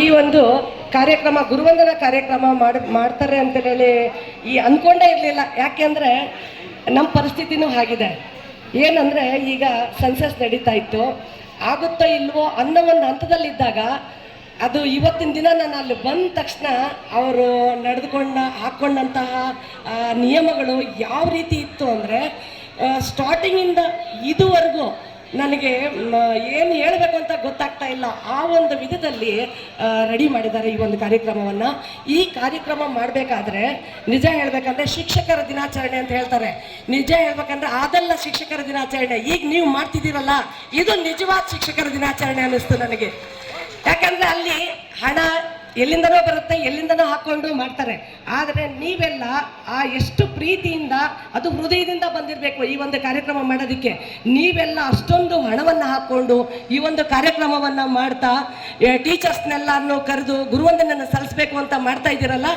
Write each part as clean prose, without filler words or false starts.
ಈ ಒಂದು ಕಾರ್ಯಕ್ರಮ ಗುರುವಂದನಾ ಕಾರ್ಯಕ್ರಮ ಮಾಡ್ತಾರೆ ಅಂತ ಹೇಳಿ ಅಂದ್ಕೊಂಡೇ ಇರಲಿಲ್ಲ. ಯಾಕೆಂದರೆ ನಮ್ಮ ಪರಿಸ್ಥಿತಿನೂ ಆಗಿದೆ. ಏನಂದರೆ ಈಗ ಸೆನ್ಸಸ್ ನಡೀತಾ ಇತ್ತು, ಆಗುತ್ತೋ ಇಲ್ವೋ ಅನ್ನೋ ಒಂದು ಹಂತದಲ್ಲಿದ್ದಾಗ ಅದು ಇವತ್ತಿನ ದಿನ ನಾನು ಅಲ್ಲಿ ಬಂದ ತಕ್ಷಣ ಅವರು ಹಾಕ್ಕೊಂಡಂತಹ ನಿಯಮಗಳು ಯಾವ ರೀತಿ ಇತ್ತು ಅಂದರೆ ಸ್ಟಾರ್ಟಿಂಗಿಂದ ಇದುವರೆಗೂ ನನಗೆ ಏನು ಹೇಳಬೇಕು ಅಂತ ಗೊತ್ತಾಗ್ತಾ ಇಲ್ಲ. ಆ ಒಂದು ವಿಧದಲ್ಲಿ ರೆಡಿ ಮಾಡಿದ್ದಾರೆ ಈ ಒಂದು ಕಾರ್ಯಕ್ರಮವನ್ನು. ಈ ಕಾರ್ಯಕ್ರಮ ಮಾಡಬೇಕಾದ್ರೆ ನಿಜ ಹೇಳಬೇಕಂದ್ರೆ ಶಿಕ್ಷಕರ ದಿನಾಚರಣೆ ಅಂತ ಹೇಳ್ತಾರೆ. ನಿಜ ಹೇಳ್ಬೇಕಂದ್ರೆ ಅದೆಲ್ಲ ಶಿಕ್ಷಕರ ದಿನಾಚರಣೆ. ಈಗ ನೀವು ಮಾಡ್ತಿದ್ದೀರಲ್ಲ, ಇದು ನಿಜವಾದ ಶಿಕ್ಷಕರ ದಿನಾಚರಣೆ ಅನ್ನಿಸ್ತು ನನಗೆ. ಯಾಕಂದರೆ ಅಲ್ಲಿ ಹಣ ಎಲ್ಲಿಂದನೋ ಬರುತ್ತೆ, ಎಲ್ಲಿಂದನೋ ಹಾಕ್ಕೊಂಡು ಮಾಡ್ತಾರೆ. ಆದರೆ ನೀವೆಲ್ಲ ಎಷ್ಟು ಪ್ರೀತಿಯಿಂದ, ಅದು ಹೃದಯದಿಂದ ಬಂದಿರಬೇಕು ಈ ಒಂದು ಕಾರ್ಯಕ್ರಮ ಮಾಡೋದಕ್ಕೆ. ನೀವೆಲ್ಲ ಅಷ್ಟೊಂದು ಹಣವನ್ನು ಹಾಕ್ಕೊಂಡು ಈ ಒಂದು ಕಾರ್ಯಕ್ರಮವನ್ನು ಮಾಡ್ತಾ ಟೀಚರ್ಸ್ನೆಲ್ಲನೂ ಕರೆದು ಗುರುವಂದನೆಯನ್ನು ಸಲ್ಲಿಸಬೇಕು ಅಂತ ಮಾಡ್ತಾ ಇದ್ದೀರಲ್ಲ,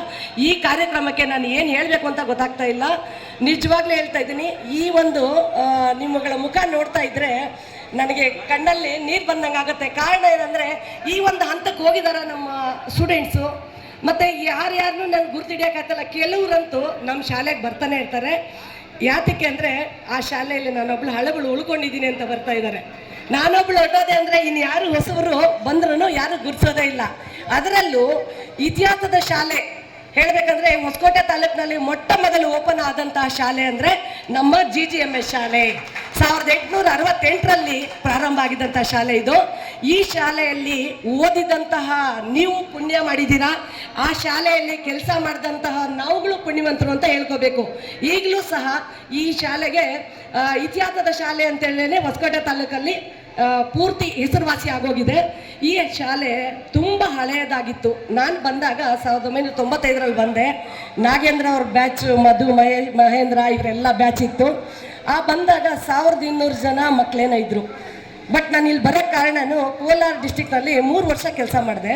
ಈ ಕಾರ್ಯಕ್ರಮಕ್ಕೆ ನಾನು ಏನು ಹೇಳಬೇಕು ಅಂತ ಗೊತ್ತಾಗ್ತಾ ಇಲ್ಲ. ನಿಜವಾಗ್ಲೂ ಹೇಳ್ತಾ ಇದ್ದೀನಿ, ಈ ಒಂದು ನಿಮ್ಮಗಳ ಮುಖ ನೋಡ್ತಾ ಇದ್ದರೆ ನನಗೆ ಕಣ್ಣಲ್ಲಿ ನೀರು ಬಂದಂಗೆ ಆಗುತ್ತೆ. ಕಾರಣ ಏನಂದರೆ ಈ ಒಂದು ಹಂತಕ್ಕೆ ಹೋಗಿದ್ದಾರೆ ನಮ್ಮ ಸ್ಟೂಡೆಂಟ್ಸು. ಮತ್ತು ಯಾರ್ಯಾರನ್ನೂ ನನಗೆ ಗುರ್ತಿಡಿಯೋಕ್ಕಾಗ್ತಲ್ಲ. ಕೆಲವರಂತೂ ನಮ್ಮ ಶಾಲೆಗೆ ಬರ್ತಾನೆ ಇರ್ತಾರೆ. ಯಾತಕ್ಕೆ ಅಂದರೆ ಆ ಶಾಲೆಯಲ್ಲಿ ನಾನೊಬ್ಳು ಹಳಗಳು ಉಳ್ಕೊಂಡಿದ್ದೀನಿ ಅಂತ ಬರ್ತಾ ಇದ್ದಾರೆ. ನಾನೊಬ್ಳು ಹೊರಟೋದೆ ಅಂದರೆ ಇನ್ನು ಯಾರು ಹೊಸಬರು ಬಂದ್ರೂ ಯಾರು ಗುರ್ತಿಸೋದೇ ಇಲ್ಲ. ಅದರಲ್ಲೂ ಇತಿಹಾಸದ ಶಾಲೆ ಹೇಳಬೇಕಂದ್ರೆ ಹೊಸಕೋಟೆ ತಾಲೂಕಿನಲ್ಲಿ ಮೊಟ್ಟ ಮೊದಲು ಓಪನ್ ಆದಂತಹ ಶಾಲೆ ಅಂದರೆ ನಮ್ಮ GGMS ಶಾಲೆ. 1868ರಲ್ಲಿ ಪ್ರಾರಂಭ ಆಗಿದ್ದಂಥ ಶಾಲೆ ಇದು. ಈ ಶಾಲೆಯಲ್ಲಿ ಓದಿದಂತಹ ನೀವು ಪುಣ್ಯ ಮಾಡಿದ್ದೀರಾ. ಆ ಶಾಲೆಯಲ್ಲಿ ಕೆಲಸ ಮಾಡಿದಂತಹ ನಾವುಗಳು ಪುಣ್ಯವಂತರು ಅಂತ ಹೇಳ್ಕೋಬೇಕು. ಈಗಲೂ ಸಹ ಈ ಶಾಲೆಗೆ ಇತಿಹಾಸದ ಶಾಲೆ ಅಂತೇಳಿ ಹೊಸಕೋಟೆ ತಾಲೂಕಲ್ಲಿ ಪೂರ್ತಿ ಹೆಸರುವಾಸಿ ಆಗೋಗಿದೆ. ಈ ಶಾಲೆ ತುಂಬ ಹಳೆಯದಾಗಿತ್ತು. ನಾನು ಬಂದಾಗ 1995ರಲ್ಲಿ ಬಂದೆ. ನಾಗೇಂದ್ರ ಅವ್ರ ಬ್ಯಾಚ್, ಮಧು, ಮಹೇಂದ್ರ ಇವರೆಲ್ಲ ಬ್ಯಾಚ್ ಇತ್ತು. ಬಂದಾಗ 1200 ಜನ ಮಕ್ಕಳೇನೋ ಇದ್ದರು. ಬಟ್ ನಾನು ಇಲ್ಲಿ ಬರೋ ಕಾರಣನೂ ಕೋಲಾರ ಡಿಸ್ಟಿಕ್ನಲ್ಲಿ 3 ವರ್ಷ ಕೆಲಸ ಮಾಡಿದೆ.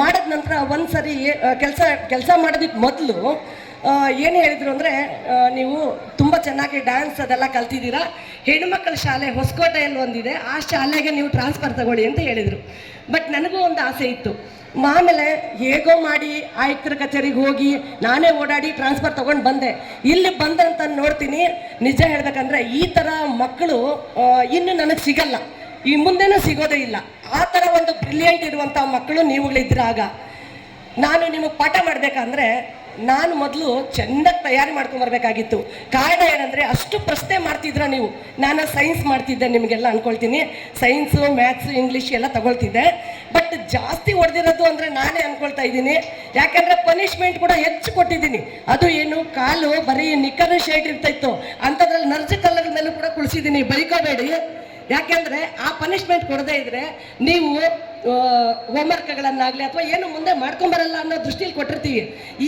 ಮಾಡಿದ ನಂತರ ಒಂದು ಸರಿ ಕೆಲಸ ಮಾಡೋದಕ್ಕೆ ಮೊದಲು ಏನು ಹೇಳಿದರು ಅಂದರೆ, ನೀವು ತುಂಬ ಚೆನ್ನಾಗಿ ಡ್ಯಾನ್ಸ್ ಅದೆಲ್ಲ ಕಲ್ತಿದ್ದೀರಾ, ಹೆಣ್ಣುಮಕ್ಕಳ ಶಾಲೆ ಹೊಸಕೋಟೆಯಲ್ಲಿ ಒಂದಿದೆ, ಆ ಶಾಲೆಗೆ ನೀವು ಟ್ರಾನ್ಸ್ಫರ್ ತಗೊಳ್ಳಿ ಅಂತ ಹೇಳಿದರು. ಬಟ್ ನನಗೂ ಒಂದು ಆಸೆ ಇತ್ತು. ಆಮೇಲೆ ಹೇಗೋ ಮಾಡಿ ಆಯುಕ್ತರ ಕಚೇರಿಗೆ ಹೋಗಿ ನಾನೇ ಓಡಾಡಿ ಟ್ರಾನ್ಸ್ಫರ್ ತೊಗೊಂಡು ಬಂದೆ. ಇಲ್ಲಿ ಬಂದಂತ ನೋಡ್ತೀನಿ, ನಿಜ ಹೇಳ್ಬೇಕಂದ್ರೆ ಈ ಥರ ಮಕ್ಕಳು ಇನ್ನು ನನಗೆ ಸಿಗಲ್ಲ, ಈ ಮುಂದೆನೂ ಸಿಗೋದೇ ಇಲ್ಲ. ಆ ಥರ ಒಂದು ಬ್ರಿಲಿಯಂಟ್ ಇರುವಂಥ ಮಕ್ಕಳು ನೀವುಗಳಿದ್ರಾಗ ನಾನು ನಿಮಗೆ ಪಾಠ ಮಾಡಬೇಕಂದ್ರೆ ನಾನು ಮೊದಲು ಚೆನ್ನಾಗಿ ತಯಾರಿ ಮಾಡ್ಕೊಂಬರ್ಬೇಕಾಗಿತ್ತು. ಕಾರಣ ಏನಂದರೆ ಅಷ್ಟು ಪ್ರಶ್ನೆ ಮಾಡ್ತಿದ್ರ ನೀವು. ನಾನು ಸೈನ್ಸ್ ಮಾಡ್ತಿದ್ದೆ, ನಿಮಗೆಲ್ಲ ಅಂದ್ಕೊಳ್ತೀನಿ. ಸೈನ್ಸು, ಮ್ಯಾಥ್ಸು, ಇಂಗ್ಲೀಷ್ ಎಲ್ಲ ತಗೊಳ್ತಿದ್ದೆ. ಬಟ್ ಜಾಸ್ತಿ ಹೊಡೆದಿರೋದು ಅಂದರೆ ನಾನೇ ಅಂದ್ಕೊಳ್ತಾ ಇದ್ದೀನಿ. ಯಾಕಂದರೆ ಪನಿಷ್ಮೆಂಟ್ ಕೂಡ ಹೆಚ್ಚು ಕೊಟ್ಟಿದ್ದೀನಿ. ಅದು ಏನು, ಕಾಲು ಬರೀ ನಿಕ್ಕರ್ ಶೇಡ್ ಇರ್ತಾಯಿತ್ತು, ಅಂಥದ್ರಲ್ಲಿ ನರ್ಜು ಕಲ್ಲರ ಮೇಲೂ ಕೂಡ ಕುಳಿಸಿದ್ದೀನಿ. ಬೈಕೋಬೇಡಿ. ಯಾಕೆಂದರೆ ಆ ಪನಿಷ್ಮೆಂಟ್ ಕೊಡದೇ ಇದ್ದರೆ ನೀವು ಹೋಮ್ವರ್ಕ್ಗಳನ್ನಾಗಲಿ ಅಥವಾ ಏನು ಮುಂದೆ ಮಾಡ್ಕೊಂಬರಲ್ಲ ಅನ್ನೋ ದೃಷ್ಟಿಲಿ ಕೊಟ್ಟಿರ್ತೀವಿ.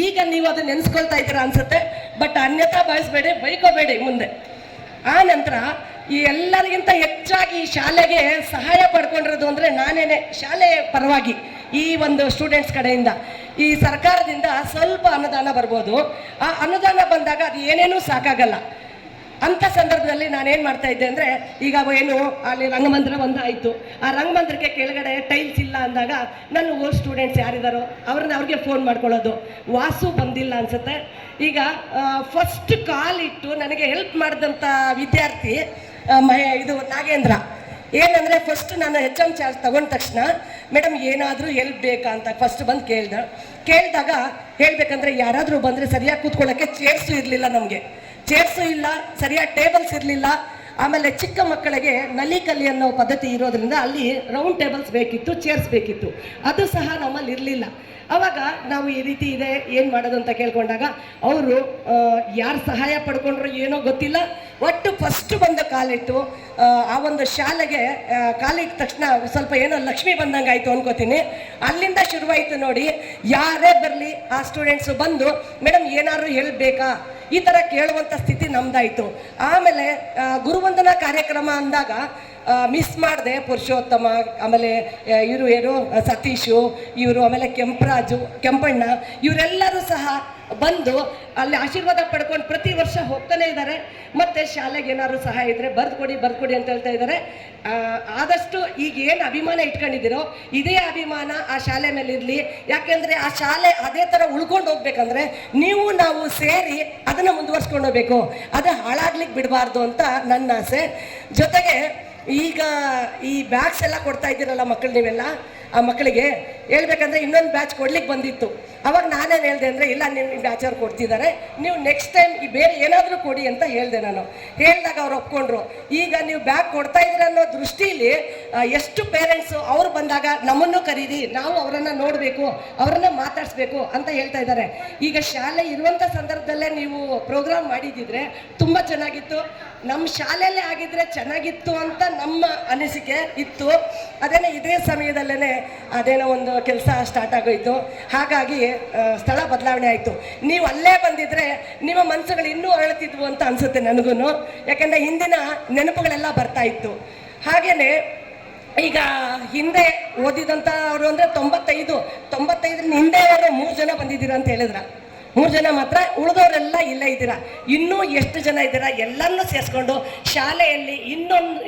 ಈಗ ನೀವು ಅದನ್ನು ನೆನೆಸ್ಕೊಳ್ತಾ ಇದ್ದೀರಾ ಅನ್ಸುತ್ತೆ. ಬಟ್ ಅನ್ಯತಾ ಭಾವಿಸ್ಬೇಡಿ, ಬೈಕೋಬೇಡಿ ಮುಂದೆ. ಆ ನಂತರ ಈ ಎಲ್ಲರಿಗಿಂತ ಹೆಚ್ಚಾಗಿ ಈ ಶಾಲೆಗೆ ಸಹಾಯ ಪಡ್ಕೊಂಡಿರೋದು ಅಂದರೆ ನಾನೇನೆ. ಶಾಲೆ ಪರವಾಗಿ ಈ ಒಂದು ಸ್ಟೂಡೆಂಟ್ಸ್ ಕಡೆಯಿಂದ ಈ ಸರ್ಕಾರದಿಂದ ಸ್ವಲ್ಪ ಅನುದಾನ ಬರ್ಬೋದು. ಆ ಅನುದಾನ ಬಂದಾಗ ಅದು ಏನೇನೂ ಸಾಕಾಗಲ್ಲ. ಅಂಥ ಸಂದರ್ಭದಲ್ಲಿ ನಾನೇನು ಮಾಡ್ತಾ ಇದ್ದೆ ಅಂದರೆ, ಈಗ ಏನು ಅಲ್ಲಿ ರಂಗಮಂದಿರ ಒಂದು ಆಯಿತು, ಆ ರಂಗಮಂದಿರಕ್ಕೆ ಕೆಳಗಡೆ ಟೈಲ್ಸ್ ಇಲ್ಲ ಅಂದಾಗ ನನ್ನ ಓಲ್ಡ್ ಸ್ಟೂಡೆಂಟ್ಸ್ ಯಾರಿದ್ದಾರೋ ಅವ್ರಿಗೆ ಫೋನ್ ಮಾಡ್ಕೊಳ್ಳೋದು. ವಾಸು ಬಂದಿಲ್ಲ ಅನಿಸುತ್ತೆ. ಈಗ ಫಸ್ಟ್ ಕಾಲ್ ಇಟ್ಟು ನನಗೆ ಹೆಲ್ಪ್ ಮಾಡಿದಂಥ ವಿದ್ಯಾರ್ಥಿ ಇದು ನಾಗೇಂದ್ರ. ಏನಂದರೆ ಫಸ್ಟ್ ನಾನು HM ಚಾರ್ಜ್ ತಗೊಂಡ ತಕ್ಷಣ, ಮೇಡಮ್ ಏನಾದರೂ ಹೆಲ್ಪ್ ಬೇಕಾ ಅಂತ ಫಸ್ಟ್ ಬಂದು ಕೇಳಿದಾಗ ಹೇಳಬೇಕಂದ್ರೆ ಯಾರಾದರೂ ಬಂದರೆ ಸರಿಯಾಗಿ ಕೂತ್ಕೊಳ್ಳೋಕ್ಕೆ ಚೇರ್ಸು ಇರಲಿಲ್ಲ, ನಮಗೆ ಚೇರ್ಸು ಇಲ್ಲ, ಸರಿಯಾದ ಟೇಬಲ್ಸ್ ಇರಲಿಲ್ಲ. ಆಮೇಲೆ ಚಿಕ್ಕ ಮಕ್ಕಳಿಗೆ ನಲಿಕಲಿ ಅನ್ನೋ ಪದ್ಧತಿ ಇರೋದ್ರಿಂದ ಅಲ್ಲಿ ರೌಂಡ್ ಟೇಬಲ್ಸ್ ಬೇಕಿತ್ತು, ಚೇರ್ಸ್ ಬೇಕಿತ್ತು. ಅದು ಸಹ ನಮ್ಮಲ್ಲಿ ಇರಲಿಲ್ಲ. ಆವಾಗ ನಾವು ಈ ರೀತಿ ಇದೆ, ಏನು ಮಾಡೋದು ಅಂತ ಕೇಳ್ಕೊಂಡಾಗ ಅವರು ಯಾರು ಸಹಾಯ ಪಡ್ಕೊಂಡ್ರು ಏನೋ ಗೊತ್ತಿಲ್ಲ, ಒಟ್ಟು ಫಸ್ಟ್ ಬಂದು ಕಾಲಿಟ್ಟು ಆ ಒಂದು ಶಾಲೆಗೆ ಕಾಲಿಟ್ಟ ತಕ್ಷಣ ಸ್ವಲ್ಪ ಏನೋ ಲಕ್ಷ್ಮಿ ಬಂದಂಗೆ ಆಯಿತು ಅನ್ಕೋತೀನಿ. ಅಲ್ಲಿಂದ ಶುರುವಾಯಿತು ನೋಡಿ. ಯಾರೇ ಬರಲಿ ಆ ಸ್ಟೂಡೆಂಟ್ಸು ಬಂದು ಮೇಡಮ್ ಏನಾದ್ರು ಹೇಳಬೇಕಾ ಈ ಥರ ಕೇಳುವಂಥ ಸ್ಥಿತಿ ನಮ್ದಾಯಿತು. ಆಮೇಲೆ ಗುರುವಂದನಾ ಕಾರ್ಯಕ್ರಮ ಅಂದಾಗ ಮಿಸ್ ಮಾಡಿದೆ. ಪುರುಷೋತ್ತಮ, ಆಮೇಲೆ ಇವರು ಏನು ಸತೀಶು, ಇವರು, ಆಮೇಲೆ ಕೆಂಪಣ್ಣ, ಇವರೆಲ್ಲರೂ ಸಹ ಬಂದು ಅಲ್ಲಿ ಆಶೀರ್ವಾದ ಪಡ್ಕೊಂಡು ಪ್ರತಿ ವರ್ಷ ಹೋಗ್ತಾನೆ ಇದ್ದಾರೆ. ಮತ್ತು ಶಾಲೆಗೆ ಏನಾದ್ರು ಸಹಾಯ ಇದ್ದರೆ ಬರ್ಕೊಡಿ ಅಂತ ಹೇಳ್ತಾ ಇದ್ದಾರೆ. ಆದಷ್ಟು ಈಗ ಏನು ಅಭಿಮಾನ ಇಟ್ಕೊಂಡಿದ್ದೀರೋ ಇದೇ ಅಭಿಮಾನ ಆ ಶಾಲೆ ಮೇಲೆ ಇರಲಿ. ಯಾಕೆಂದರೆ ಆ ಶಾಲೆ ಅದೇ ಥರ ಉಳ್ಕೊಂಡು ಹೋಗ್ಬೇಕಂದ್ರೆ ನಾವು ಸೇರಿ ಅದನ್ನು ಮುಂದುವರ್ಸ್ಕೊಂಡು ಹೋಗ್ಬೇಕು, ಅದು ಹಾಳಾಗ್ಲಿಕ್ಕೆ ಬಿಡಬಾರ್ದು ಅಂತ ನನ್ನ ಆಸೆ. ಜೊತೆಗೆ ಈಗ ಈ ಬ್ಯಾಗ್ಸ್ ಎಲ್ಲ ಕೊಡ್ತಾ ಇದ್ದೀರಲ್ಲ ಮಕ್ಕಳು, ನೀವೆಲ್ಲ ಆ ಮಕ್ಕಳಿಗೆ ಹೇಳ್ಬೇಕಂದ್ರೆ ಇನ್ನೊಂದು ಬ್ಯಾಚ್ ಕೊಡ್ಲಿಕ್ಕೆ ಬಂದಿತ್ತು. ಅವಾಗ ನಾನೇನು ಹೇಳಿದೆ ಅಂದರೆ, ಇಲ್ಲ ನಿಮ್ಮ ಬ್ಯಾಚ್ ಅವ್ರು ಕೊಡ್ತಿದ್ದಾರೆ, ನೀವು ನೆಕ್ಸ್ಟ್ ಟೈಮ್ ಬೇರೆ ಏನಾದರೂ ಕೊಡಿ ಅಂತ ಹೇಳಿದೆ. ನಾನು ಹೇಳಿದಾಗ ಅವ್ರು ಒಪ್ಕೊಂಡ್ರು. ಈಗ ನೀವು ಬ್ಯಾಗ್ ಕೊಡ್ತಾ ಇದ್ದೀರ ಅನ್ನೋ ದೃಷ್ಟಿಲಿ ಎಷ್ಟು ಪೇರೆಂಟ್ಸು ಅವ್ರು ಬಂದಾಗ ನಮ್ಮನ್ನು ಕರೀರಿ, ನಾವು ಅವರನ್ನು ನೋಡಬೇಕು, ಅವರನ್ನು ಮಾತಾಡಿಸ್ಬೇಕು ಅಂತ ಹೇಳ್ತಾ ಇದ್ದಾರೆ. ಈಗ ಶಾಲೆ ಇರುವಂಥ ಸಂದರ್ಭದಲ್ಲೇ ನೀವು ಪ್ರೋಗ್ರಾಮ್ ಮಾಡಿದ್ದಿದ್ರೆ ತುಂಬ ಚೆನ್ನಾಗಿತ್ತು. ನಮ್ಮ ಶಾಲೆಯಲ್ಲೇ ಆಗಿದ್ರೆ ಚೆನ್ನಾಗಿತ್ತು ಅಂತ ನಮ್ಮ ಅನಿಸಿಕೆ ಇತ್ತು. ಅದೇನೇ ಇದೇ ಸಮಯದಲ್ಲೇ ಅದೇನೋ ಒಂದು ಕೆಲಸ ಸ್ಟಾರ್ಟ್ ಆಗೋಯ್ತು. ಹಾಗಾಗಿ ಸ್ಥಳ ಬದಲಾವಣೆ ಆಯಿತು. ನೀವು ಅಲ್ಲೇ ಬಂದಿದ್ರೆ ನಿಮ್ಮ ಮನಸ್ಸುಗಳು ಇನ್ನೂ ಅರಳುತ್ತಿದ್ವು ಅಂತ ಅನಿಸುತ್ತೆ ನನಗೂ. ಯಾಕೆಂದರೆ ಹಿಂದಿನ ನೆನಪುಗಳೆಲ್ಲ ಬರ್ತಾ ಇತ್ತು. ಹಾಗೆಯೇ ಈಗ ಹಿಂದೆ ಓದಿದಂಥ ಅವರು ಅಂದರೆ 95 ಹಿಂದೆ ಅವರು 3 ಜನ ಬಂದಿದ್ದೀರಾ ಅಂತ ಹೇಳಿದ್ರ. 3 ಜನ ಮಾತ್ರ, ಉಳಿದವರೆಲ್ಲ ಇಲ್ಲೇ ಇದ್ದೀರಾ. ಇನ್ನೂ ಎಷ್ಟು ಜನ ಇದ್ದೀರಾ ಎಲ್ಲರನ್ನೂ ಸೇರಿಸ್ಕೊಂಡು ಶಾಲೆಯಲ್ಲಿ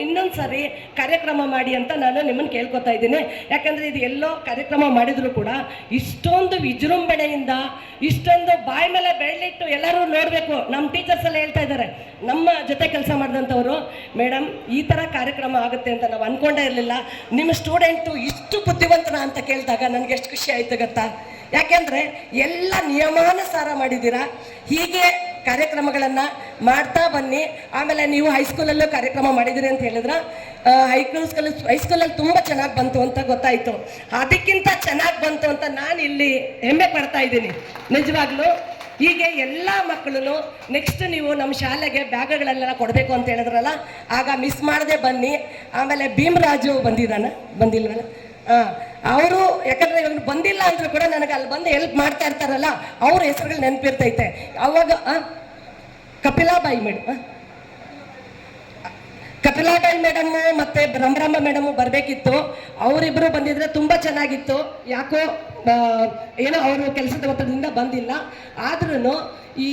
ಇನ್ನೊಂದು ಸರಿ ಕಾರ್ಯಕ್ರಮ ಮಾಡಿ ಅಂತ ನಾನು ನಿಮ್ಮನ್ನು ಕೇಳ್ಕೊತಾ ಇದ್ದೀನಿ. ಯಾಕಂದರೆ ಇದು ಎಲ್ಲೋ ಕಾರ್ಯಕ್ರಮ ಮಾಡಿದರೂ ಕೂಡ ಇಷ್ಟೊಂದು ವಿಜೃಂಭಣೆಯಿಂದ, ಇಷ್ಟೊಂದು ಬಾಯಿ ಮೇಲೆ ಬೆಳ್ಳಿಟ್ಟು ಎಲ್ಲರೂ ನೋಡಬೇಕು. ನಮ್ಮ ಟೀಚರ್ಸ್ ಎಲ್ಲ ಹೇಳ್ತಾ ಇದ್ದಾರೆ, ನಮ್ಮ ಜೊತೆ ಕೆಲಸ ಮಾಡಿದಂಥವ್ರು, ಮೇಡಮ್ ಈ ಥರ ಕಾರ್ಯಕ್ರಮ ಆಗುತ್ತೆ ಅಂತ ನಾವು ಅಂದ್ಕೊಂಡೇ ಇರಲಿಲ್ಲ. ನಿಮ್ಮ ಸ್ಟೂಡೆಂಟು ಇಷ್ಟು ಬುದ್ಧಿವಂತನ ಅಂತ ಕೇಳಿದಾಗ ನನಗೆ ಎಷ್ಟು ಖುಷಿ ಆಯಿತು ಗೊತ್ತಾ. ಯಾಕೆಂದರೆ ಎಲ್ಲ ನಿಯಮಾನುಸಾರ ಮಾಡಿದ್ದೀರಾ. ಹೀಗೆ ಕಾರ್ಯಕ್ರಮಗಳನ್ನು ಮಾಡ್ತಾ ಬನ್ನಿ. ಆಮೇಲೆ ನೀವು ಹೈಸ್ಕೂಲಲ್ಲೂ ಕಾರ್ಯಕ್ರಮ ಮಾಡಿದ್ದೀರಿ ಅಂತ ಹೇಳಿದ್ರೆ, ಹೈಸ್ಕೂಲಲ್ಲಿ ತುಂಬ ಚೆನ್ನಾಗಿ ಬಂತು ಅಂತ ಗೊತ್ತಾಯಿತು. ಅದಕ್ಕಿಂತ ಚೆನ್ನಾಗಿ ಬಂತು ಅಂತ ನಾನು ಇಲ್ಲಿ ಹೆಮ್ಮೆ ಪಡ್ತಾ ಇದ್ದೀನಿ ನಿಜವಾಗ್ಲೂ. ಹೀಗೆ ಎಲ್ಲ ಮಕ್ಕಳು ನೆಕ್ಸ್ಟ್ ನೀವು ನಮ್ಮ ಶಾಲೆಗೆ ಬ್ಯಾಗ್ಗಳೆಲ್ಲ ಕೊಡಬೇಕು ಅಂತ ಹೇಳಿದ್ರಲ್ಲ, ಆಗ ಮಿಸ್ ಮಾಡದೆ ಬನ್ನಿ. ಆಮೇಲೆ ಭೀಮರಾಜು ಬಂದಿಲ್ವಲ್ಲ, ಅವರು ಯಾಕಂದರೆ ಇವಾಗ ಬಂದಿಲ್ಲ ಅಂದರೂ ಕೂಡ ನನಗೆ ಅಲ್ಲಿ ಬಂದು ಹೆಲ್ಪ್ ಮಾಡ್ತಾ ಇರ್ತಾರಲ್ಲ, ಅವ್ರ ಹೆಸರುಗಳು ನೆನಪಿರ್ತೈತೆ. ಅವಾಗ ಕಪಿಲಾಬಾಯಿ ಮೇಡಮ್ಮು ಮತ್ತು ಬ್ರಹ್ಮ ಮೇಡಮ್ಮು ಬರಬೇಕಿತ್ತು. ಅವರಿಬ್ಬರು ಬಂದಿದ್ರೆ ತುಂಬ ಚೆನ್ನಾಗಿತ್ತು. ಯಾಕೋ ಏನೋ ಅವರು ಕೆಲಸದ ಒತ್ತಡದಿಂದ ಬಂದಿಲ್ಲ. ಆದ್ರೂ ಈ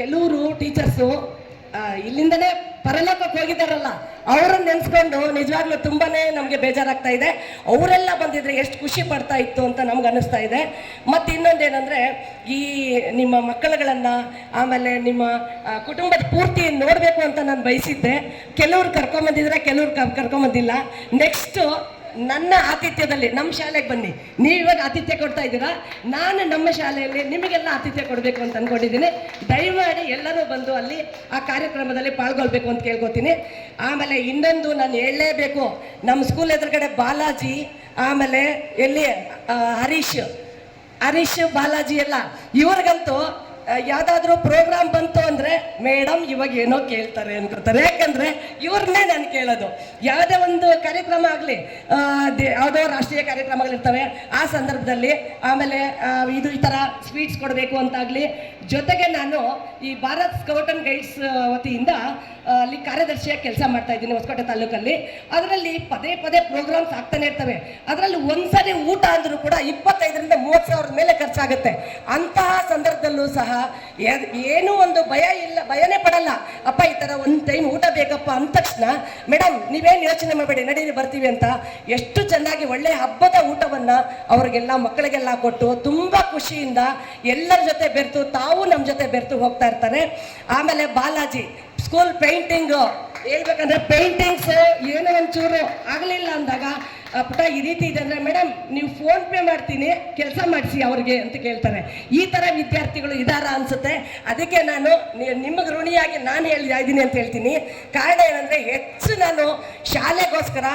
ಕೆಲವರು ಟೀಚರ್ಸು ಇಲ್ಲಿಂದನೇ ಪರಲೋಕಕ್ಕೆ ಹೋಗಿದ್ದಾರಲ್ಲ, ಅವರನ್ನು ನೆನೆಸ್ಕೊಂಡು ನಿಜವಾಗ್ಲೂ ತುಂಬಾ ನಮಗೆ ಬೇಜಾರಾಗ್ತಾ ಇದೆ. ಅವರೆಲ್ಲ ಬಂದಿದ್ರೆ ಎಷ್ಟು ಖುಷಿ ಪಡ್ತಾ ಇತ್ತು ಅಂತ ನಮ್ಗೆ ಅನ್ನಿಸ್ತಾ ಇದೆ. ಮತ್ತು ಇನ್ನೊಂದೇನೆಂದರೆ, ಈ ನಿಮ್ಮ ಮಕ್ಕಳುಗಳನ್ನು ಆಮೇಲೆ ನಿಮ್ಮ ಕುಟುಂಬದ ಪೂರ್ತಿ ನೋಡಬೇಕು ಅಂತ ನಾನು ಬಯಸಿದ್ದೆ. ಕೆಲವ್ರು ಕರ್ಕೊಂಬಂದಿದ್ರೆ, ಕೆಲವ್ರು ಕರ್ಕೊಂಬಂದಿಲ್ಲ. ನೆಕ್ಸ್ಟು ನನ್ನ ಆತಿಥ್ಯದಲ್ಲಿ ನಮ್ಮ ಶಾಲೆಗೆ ಬನ್ನಿ. ನೀವು ಇವಾಗ ಆತಿಥ್ಯ ಕೊಡ್ತಾ ಇದ್ದೀರಾ, ನಾನು ನಮ್ಮ ಶಾಲೆಯಲ್ಲಿ ನಿಮಗೆಲ್ಲ ಆತಿಥ್ಯ ಕೊಡಬೇಕು ಅಂತ ಅಂದ್ಕೊಂಡಿದ್ದೀನಿ. ದಯಮಾಡಿ ಎಲ್ಲರೂ ಬಂದು ಅಲ್ಲಿ ಆ ಕಾರ್ಯಕ್ರಮದಲ್ಲಿ ಪಾಲ್ಗೊಳ್ಬೇಕು ಅಂತ ಕೇಳ್ಕೊತೀನಿ. ಆಮೇಲೆ ಇನ್ನೊಂದು ನಾನು ಹೇಳಲೇಬೇಕು, ನಮ್ಮ ಸ್ಕೂಲ್ ಎದುರುಗಡೆ ಬಾಲಾಜಿ, ಆಮೇಲೆ ಎಲ್ಲಿ ಹರೀಶ್ ಬಾಲಾಜಿ ಎಲ್ಲ, ಇವ್ರಿಗಂತೂ ಯಾವುದಾದ್ರೂ ಪ್ರೋಗ್ರಾಮ್ ಬಂತು ಅಂದರೆ ಮೇಡಮ್ ಇವಾಗ ಏನೋ ಕೇಳ್ತಾರೆ ಅನ್ಕೋತಾರೆ. ಯಾಕಂದರೆ ಇವ್ರನ್ನೇ ನಾನು ಕೇಳೋದು. ಯಾವುದೇ ಒಂದು ಕಾರ್ಯಕ್ರಮ ಆಗಲಿ, ಯಾವುದೋ ರಾಷ್ಟ್ರೀಯ ಕಾರ್ಯಕ್ರಮಗಳಿರ್ತವೆ ಆ ಸಂದರ್ಭದಲ್ಲಿ, ಆಮೇಲೆ ಈ ಥರ ಸ್ವೀಟ್ಸ್ ಕೊಡಬೇಕು ಅಂತಾಗಲಿ. ಜೊತೆಗೆ ನಾನು ಈ ಭಾರತ್ ಸ್ಕೌಟ್ ಆ್ಯಂಡ್ ಗೈಡ್ಸ್ ವತಿಯಿಂದ ಅಲ್ಲಿ ಕಾರ್ಯದರ್ಶಿಯಾಗಿ ಕೆಲಸ ಮಾಡ್ತಾ ಇದ್ದೀನಿ ಹೊಸಕೋಟೆ ತಾಲೂಕಲ್ಲಿ. ಅದರಲ್ಲಿ ಪದೇ ಪ್ರೋಗ್ರಾಮ್ಸ್ ಆಗ್ತಾನೆ ಇರ್ತವೆ. ಅದರಲ್ಲಿ ಒಂದ್ಸರಿ ಊಟ ಅಂದರೂ ಕೂಡ 25,000 ರಿಂದ 30,000 ಮೇಲೆ ಖರ್ಚಾಗುತ್ತೆ. ಅಂತಹ ಸಂದರ್ಭದಲ್ಲೂ ಸಹ ಏನೂ ಒಂದು ಭಯನೇ ಪಡಲ್ಲ. ಅಪ್ಪ ಈ ಥರ ಒಂದು ಟೈಮ್ ಊಟ ಬೇಕಪ್ಪ ಅಂದ ತಕ್ಷಣ, ಮೇಡಮ್ ನೀವೇನು ಯೋಚನೆ ಮಾಡಬೇಡಿ, ನಡೀರಿ ಬರ್ತೀವಿ ಅಂತ ಎಷ್ಟು ಚೆನ್ನಾಗಿ ಒಳ್ಳೆಯ ಹಬ್ಬದ ಊಟವನ್ನು ಅವ್ರಿಗೆಲ್ಲ ಮಕ್ಕಳಿಗೆಲ್ಲ ಕೊಟ್ಟು ತುಂಬ ಖುಷಿಯಿಂದ ಎಲ್ಲರ ಜೊತೆ ಬೆರೆತು, ತಾವು ನಮ್ಮ ಜೊತೆ ಬೆರೆತು ಹೋಗ್ತಾ ಇರ್ತಾರೆ. ಆಮೇಲೆ ಬಾಲಾಜಿ ಸ್ಕೂಲ್ ಪೇಂಟಿಂಗು ಹೇಳ್ಬೇಕಂದ್ರೆ, ಪೇಂಟಿಂಗ್ಸು ಏನೋ ಒಂಚೂರು ಆಗಲಿಲ್ಲ ಅಂದಾಗ, ಪುಟ ಈ ರೀತಿ ಇದೆ ಅಂದರೆ, ಮೇಡಮ್ ನೀವು ಫೋನ್ ಪೇ ಮಾಡ್ತೀನಿ, ಕೆಲಸ ಮಾಡಿಸಿ ಅವ್ರಿಗೆ ಅಂತ ಕೇಳ್ತಾರೆ. ಈ ಥರ ವಿದ್ಯಾರ್ಥಿಗಳು ಇದಾರ ಅನಿಸುತ್ತೆ. ಅದಕ್ಕೆ ನಾನು ನಿಮಗೆ ಋಣಿಯಾಗಿ ನಾನು ಇದ್ದೀನಿ ಅಂತ ಹೇಳ್ತೀನಿ. ಕಾರಣ ಏನಂದರೆ, ಹೆಚ್ಚು ನಾನು ಶಾಲೆಗೋಸ್ಕರ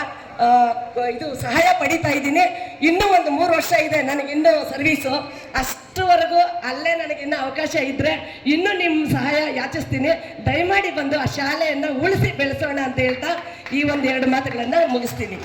ಇದು ಸಹಾಯ ಪಡಿತಾ ಇದ್ದೀನಿ. ಇನ್ನೂ ಒಂದು 3 ವರ್ಷ ಇದೆ ನನಗಿನ್ನೂ ಸರ್ವೀಸು. ಅಷ್ಟುವರೆಗೂ ಅಲ್ಲೇ ನನಗಿನ್ನೂ ಅವಕಾಶ ಇದ್ದರೆ ಇನ್ನೂ ನಿಮ್ಮ ಸಹಾಯ ಯಾಚಿಸ್ತೀನಿ. ದಯಮಾಡಿ ಬಂದು ಆ ಶಾಲೆಯನ್ನು ಉಳಿಸಿ ಬೆಳೆಸೋಣ ಅಂತ ಹೇಳ್ತಾ ಈ 1-2 ಮಾತುಗಳನ್ನು ಮುಗಿಸ್ತೀನಿ.